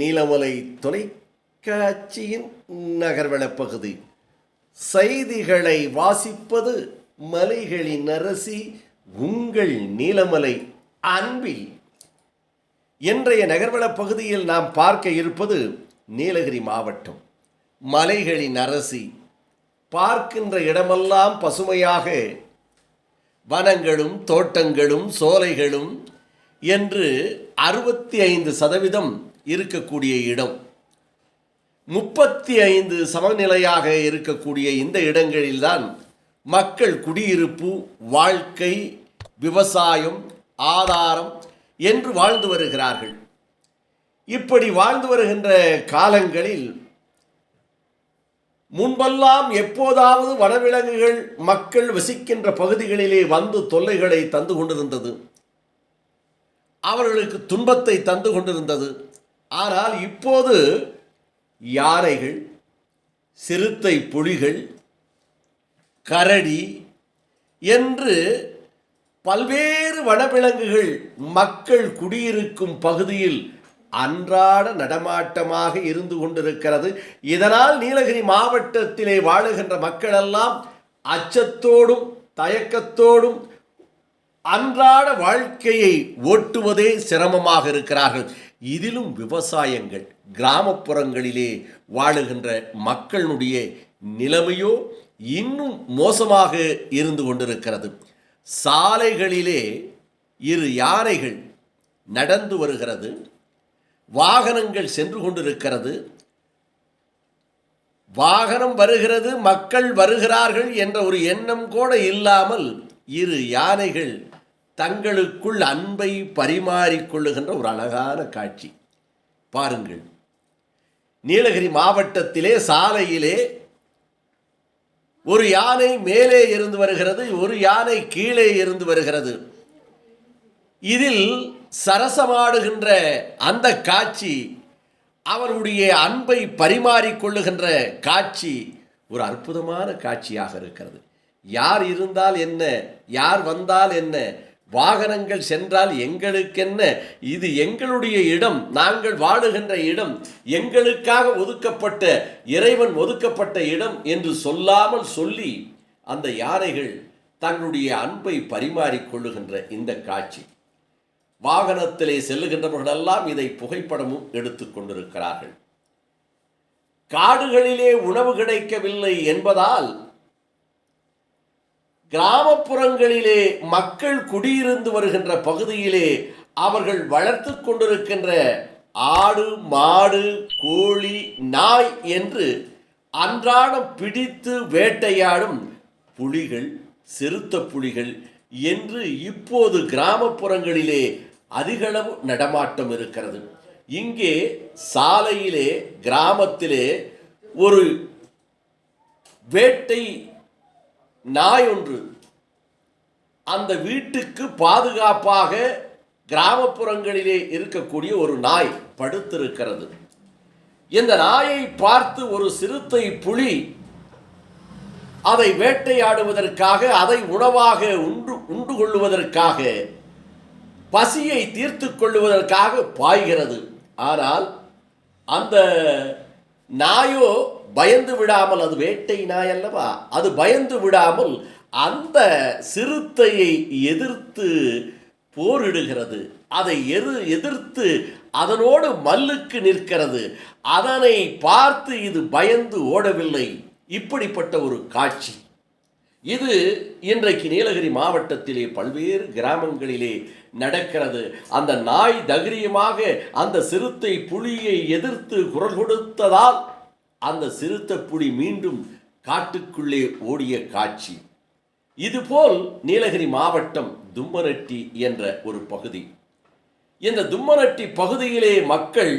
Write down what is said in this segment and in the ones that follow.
நீலமலை தொலைக்காட்சியின் நகர்வளப் பகுதி. செய்திகளை வாசிப்பது மலைகளின் அரசி உங்கள் நீலமலை அன்பில். இன்றைய நகர்வளப் பகுதியில் நாம் பார்க்க இருப்பது நீலகிரி மாவட்டம். மலைகளின் அரசி. பார்க்கின்ற இடமெல்லாம் பசுமையாக வனங்களும் தோட்டங்களும் சோலைகளும் என்று 65% இருக்கக்கூடிய இடம். 35 சமநிலையாக இருக்கக்கூடிய இந்த இடங்களில்தான் மக்கள் குடியிருப்பு, வாழ்க்கை, விவசாயம், ஆதாரம் என்று வாழ்ந்து வருகிறார்கள். இப்படி வாழ்ந்து வருகின்ற காலங்களில் முன்பெல்லாம் எப்போதாவது வனவிலங்குகள் மக்கள் வசிக்கின்ற பகுதிகளிலே வந்து தொல்லைகளை தந்து கொண்டிருந்தது, அவர்களுக்கு துன்பத்தை தந்து கொண்டிருந்தது. ஆனால் இப்போது யானைகள், சிறுத்தை புலிகள், கரடி என்று பல்வேறு வனவிலங்குகள் மக்கள் குடியிருக்கும் பகுதியில் அன்றாட நடமாட்டமாக இருந்து கொண்டிருக்கிறது. இதனால் நீலகிரி மாவட்டத்திலே வாழுகின்ற மக்களெல்லாம் அச்சத்தோடும் தயக்கத்தோடும் அன்றாட வாழ்க்கையை ஓட்டுவதே சிரமமாக இருக்கிறார்கள். இதிலும் விவசாயங்கள், கிராமப்புறங்களிலே வாழுகின்ற மக்களுடைய நிலைமையோ இன்னும் மோசமாக இருந்து கொண்டிருக்கிறது. சாலைகளிலே 2 யானைகள் நடந்து வருகிறது, வாகனங்கள் சென்று கொண்டிருக்கிறது. வாகனம் வருகிறது, மக்கள் வருகிறார்கள் என்ற ஒரு எண்ணம் கூட இல்லாமல் 2 யானைகள் தங்களுக்குள் அன்பை பரிமாறிக்கொள்ளுகின்ற ஒரு அழகான காட்சி பாருங்கள். நீலகிரி மாவட்டத்திலே சாலையிலே ஒரு யானை மேலே இருந்து வருகிறது, ஒரு யானை கீழே இருந்து வருகிறது. இதில் சரசமாடுகின்ற அந்த காட்சி, அவருடைய அன்பை பரிமாறிக்கொள்ளுகின்ற காட்சி ஒரு அற்புதமான காட்சியாக இருக்கிறது. யார் இருந்தால் என்ன, யார் வந்தால் என்ன, வாகனங்கள் சென்றால் எங்களுக்கென்ன, இது எங்களுடைய இடம், நாங்கள் வாழுகின்ற இடம், எங்களுக்காக ஒதுக்கப்பட்ட, இறைவன் ஒதுக்கப்பட்ட இடம் என்று சொல்லாமல் சொல்லி அந்த யானைகள் தங்களுடைய அன்பை பரிமாறிக்கொள்ளுகின்ற இந்த காட்சி. வாகனத்திலே செல்லுகின்றவர்களெல்லாம் இதை புகைப்படமும் எடுத்துக் கொண்டிருக்கிறார்கள். காடுகளிலே உணவு கிடைக்கவில்லை என்பதால் கிராமப்புறங்களிலே மக்கள் குடியிருந்து வருகின்ற பகுதியிலே அவர்கள் வளர்த்து கொண்டிருக்கின்ற ஆடு, மாடு, கோழி, நாய் என்று அன்றாடம் பிடித்து வேட்டையாடும் புலிகள், சிறுத்தை புலிகள் என்று இப்போது கிராமப்புறங்களிலே அதிகளவு நடமாட்டம் இருக்கிறது. இங்கே சாலையிலே, கிராமத்திலே ஒரு வேட்டை நாய் ஒன்று அந்த வீட்டுக்கு பாதுகாப்பாக கிராமப்புறங்களிலே இருக்கக்கூடிய ஒரு நாய் படுத்திருக்கிறது. இந்த நாயை பார்த்து ஒரு சிறுத்தை புலி அதை வேட்டையாடுவதற்காக, அதை உணவாக உண்டு கொள்ளுவதற்காக, பசியை தீர்த்து கொள்ளுவதற்காக பாய்கிறது. ஆனால் அந்த நாயோ பயந்து விடாமல், அது வேட்டை நாய் அல்லவா, அது பயந்து விடாமல் அந்த சிறுத்தையை எதிர்த்து போரிடுகிறது. அதை எதிர்த்து அதனோடு மல்லுக்கு நிற்கிறது. அதனை பார்த்து இது பயந்து ஓடவில்லை. இப்படிப்பட்ட ஒரு காட்சி இது இன்றைக்கு நீலகிரி மாவட்டத்திலே பல்வேறு கிராமங்களிலே நடக்கிறது. அந்த நாய் தைரியமாக அந்த சிறுத்தை புலியை எதிர்த்து குரல் கொடுத்ததால் அந்த சிறுத்தை புலி மீண்டும் காட்டுக்குள்ளே ஓடிய காட்சி. இதுபோல் நீலகிரி மாவட்டம் தும்மனட்டி என்ற ஒரு பகுதி. இந்த தும்மனட்டி பகுதியிலே மக்கள்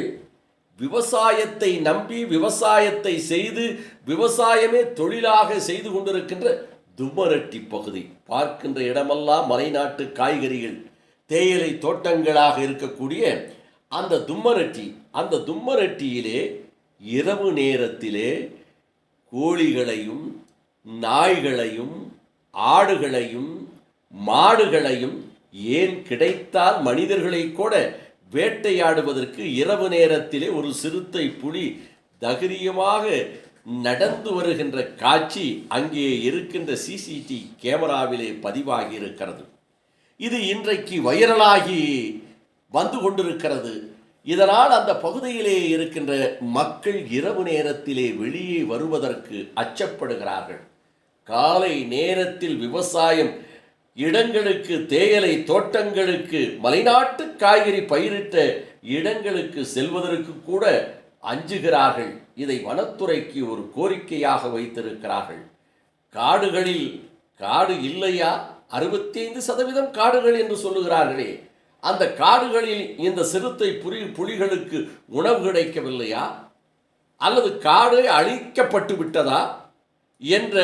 விவசாயத்தை நம்பி, விவசாயத்தை செய்து, விவசாயமே தொழிலாக செய்து கொண்டிருக்கின்ற தும்மனட்டி பகுதி. பார்க்கின்ற இடமெல்லாம் மலைநாட்டு காய்கறிகள், தேயிலை தோட்டங்களாக இருக்கக்கூடிய அந்த தும்மனட்டி. அந்த தும்மனட்டியிலே இரவு நேரத்திலே கோழிகளையும், நாய்களையும், ஆடுகளையும், மாடுகளையும், ஏன் கிடைத்தால் மனிதர்களை கூட வேட்டையாடுவதற்கு இரவு நேரத்திலே ஒரு சிறுத்தை புலி தைரியமாக நடந்து வருகின்ற காட்சி அங்கே இருக்கின்ற சிசிடிவி கேமராவிலே பதிவாகி இருக்கிறது. இது இன்றைக்கு வைரலாகி வந்து கொண்டிருக்கிறது. இதனால் அந்த பகுதியிலே இருக்கின்ற மக்கள் இரவு நேரத்திலே வெளியே வருவதற்கு அச்சப்படுகிறார்கள். காலை நேரத்தில் விவசாயம் இடங்களுக்கு, தேயிலை தோட்டங்களுக்கு, மலைநாட்டு காய்கறி பயிரிட்ட இடங்களுக்கு செல்வதற்கு கூட அஞ்சுகிறார்கள். இதை வனத்துறைக்கு ஒரு கோரிக்கையாக வைத்திருக்கிறார்கள். காடுகளில் காடு இல்லையா? 65% காடுகள் என்று சொல்லுகிறார்களே, அந்த காடுகளில் இந்த சிறுத்தை புலிகளுக்கு உணவு கிடைக்கவில்லையா? அல்லது காடு அழிக்கப்பட்டு விட்டதா என்ற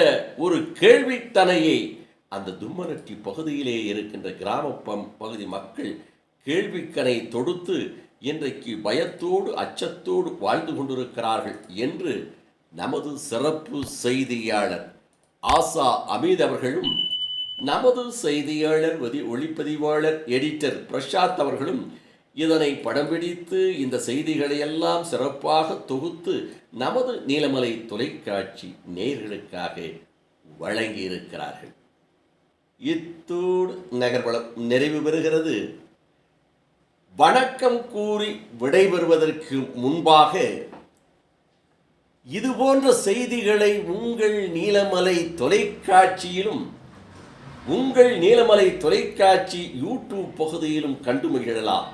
ஒரு கேள்வித்தனையை அந்த தும்மரட்டி பகுதியிலே இருக்கின்ற கிராம பகுதி மக்கள் கேள்விக்கனை தொடுத்து இன்றைக்கு பயத்தோடு அச்சத்தோடு வாழ்ந்து கொண்டிருக்கிறார்கள் என்று நமது சிறப்பு செய்தியாளர் ஆசா அமீத் அவர்களும், நமது செய்தியாளர் ஒளிப்பதிவாளர் எடிட்டர் பிரசாத் அவர்களும் இதனை படம் பிடித்து இந்த செய்திகளை எல்லாம் சிறப்பாக தொகுத்து நமது நீலமலை தொலைக்காட்சி நேயர்களுக்காக வழங்கியிருக்கிறார்கள். இத்தோடு நகர்வளம் நிறைவு பெறுகிறது. வணக்கம் கூறி விடைபெறுவதற்கு முன்பாக இதுபோன்ற செய்திகளை உங்கள் நீலமலை தொலைக்காட்சியிலும், உங்கள் நீலமலை தொலைக்காட்சி யூடியூப் பகுதியிலும் கண்டு மகிழலாம்.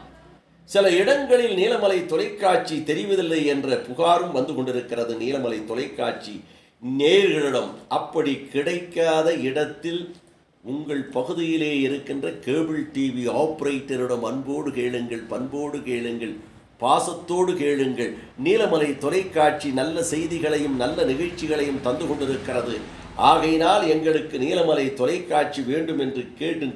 சில இடங்களில் நீலமலை தொலைக்காட்சி தெரிவதில்லை என்ற புகாரும் வந்து கொண்டிருக்கிறது நீலமலை தொலைக்காட்சி நேயர்களிடம். அப்படி கிடைக்காத இடத்தில் உங்கள் பகுதியிலே இருக்கின்ற கேபிள் டிவி ஆபரேட்டரிடம் அன்போடு கேளுங்கள், பண்போடு கேளுங்கள், பாசத்தோடு கேளுங்கள். நீலமலை தொலைக்காட்சி நல்ல செய்திகளையும் நல்ல நிகழ்ச்சிகளையும் தந்து கொண்டிருக்கிறது. ஆகையினால் எங்களுக்கு நீலமலை தொலைக்காட்சி வேண்டும் என்று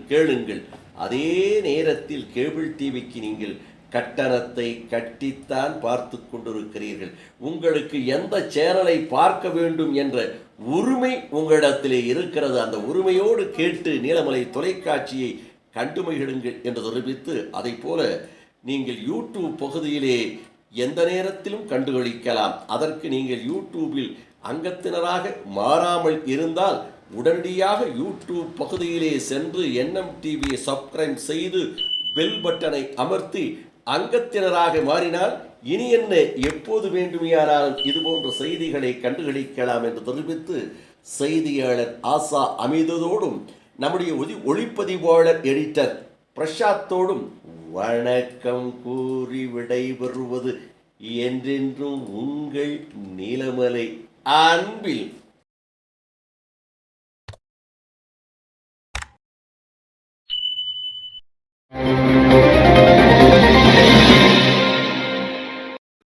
கேளுங்கள். அதே நேரத்தில் கேபிள் டிவிக்கு நீங்கள் கட்டணத்தை கட்டித்தான் பார்த்து கொண்டிருக்கிறீர்கள். உங்களுக்கு எந்த சேனலை பார்க்க வேண்டும் என்ற உரிமை உங்களிடத்திலே இருக்கிறது. அந்த உரிமையோடு கேட்டு நீலமலை தொலைக்காட்சியை கண்டு மகிழுங்கள் என்று தெரிவித்து, அதை போல நீங்கள் யூடியூப் பகுதியிலே எந்த நேரத்திலும் கண்டுகளிக்கலாம். அதற்கு நீங்கள் யூடியூபில் அங்கத்தினராக மாறாமல் இருந்தால் உடனடியாக யூடியூப் பகுதியிலே சென்று என்எம் டிவியை சப்ஸ்கிரைப் செய்து பெல் பட்டனை அமர்த்தி அங்கத்தினராக மாறினால் இனி என்ன எப்போது வேண்டுமையானாலும் இதுபோன்ற செய்திகளை கண்டுகளிக்கலாம் என்று தெரிவித்து, செய்தியாளர் ஆசா அமீதோடும் நம்முடைய ஒளிப்பதிவாளர் எடிட்டர் பிரசாத்தோடும் வணக்கம் கூறி விடைபெறுவது என்றென்றும் உங்கள் நீலமலை அன்பில்